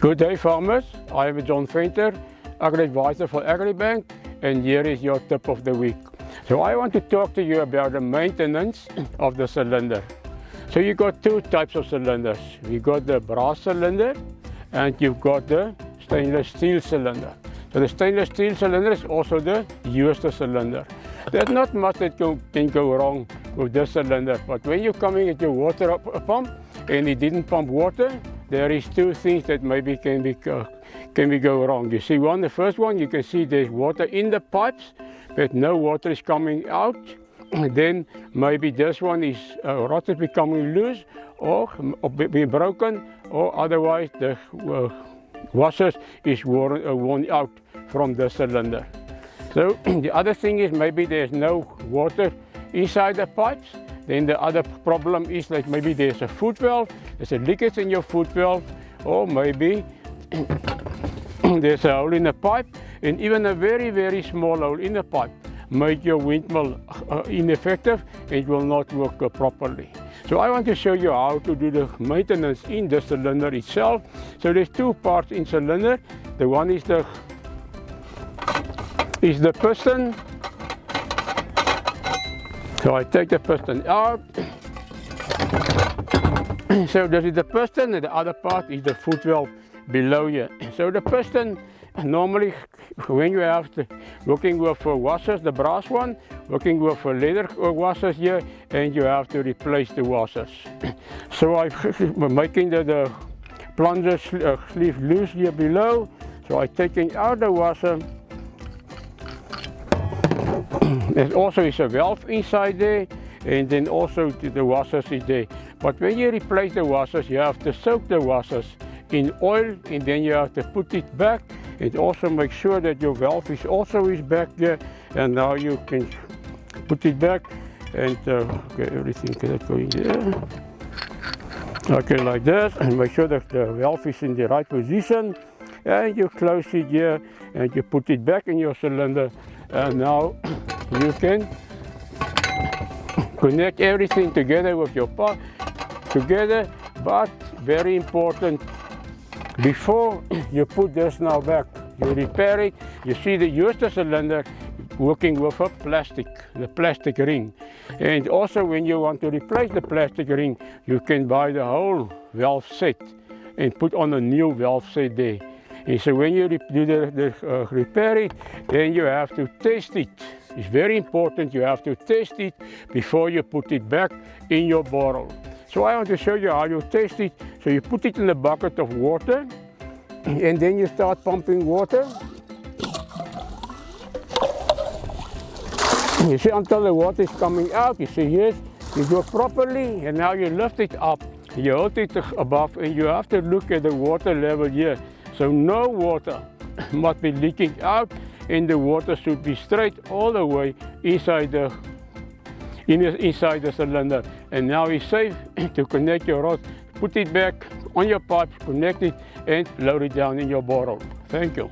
Good day farmers, I am John Venter, Agri-Advisor for Agribank, and here is your tip of the week. So I want to talk to you about the maintenance of the cylinder. So you got two types of cylinders. You got the brass cylinder and you've got the stainless steel cylinder. So the stainless steel cylinder is also the used cylinder. There's not much that can go wrong with this cylinder, but when you're coming at your water pump and it didn't pump water, there is two things that maybe can be go wrong. You see the first one, you can see there's water in the pipes, but no water is coming out. Then maybe this one is rod is becoming loose or being broken, or otherwise the washers is worn out from the cylinder. So the other thing is maybe there's no water inside the pipes. Then the other problem is like maybe there's a foot valve, there's a leakage in your foot valve, or maybe there's a hole in the pipe, and even a very, very small hole in the pipe make your windmill ineffective and it will not work properly. So I want to show you how to do the maintenance in the cylinder itself. So there's two parts in cylinder. The one is the piston. So I take the piston out. So this is the piston, and the other part is the foot valve below here. So the piston, normally when you have working with washers, the brass one, working with leather washers here, and you have to replace the washers. So I'm making the plunger sleeve loose here below. So I'm taking out the washer. There also is a valve inside there, and then also the washers is there. But when you replace the washers, you have to soak the washers in oil, and then you have to put it back. It also makes sure that your valve is back there, and now you can put it back, and okay, everything can go in there. Okay, like that, and make sure that the valve is in the right position, and you close it here, and you put it back in your cylinder, and now you can connect everything together with your part together. But very important, before you put this now back, you repair it. You see the used cylinder working with a the plastic ring. And also when you want to replace the plastic ring, you can buy the whole valve set and put on a new valve set there. And so when you do repair it, then you have to test it. It's very important, you have to test it before you put it back in your bottle. So I want to show you how you test it. So you put it in a bucket of water, and then you start pumping water. You see until the water is coming out, you see yes, you do it properly, and now you lift it up, you hold it above, and you have to look at the water level here. So no water must be leaking out, and the water should be straight all the way inside the cylinder. And now it's safe to connect your rod, put it back on your pipes, connect it, and load it down in your bottle. Thank you.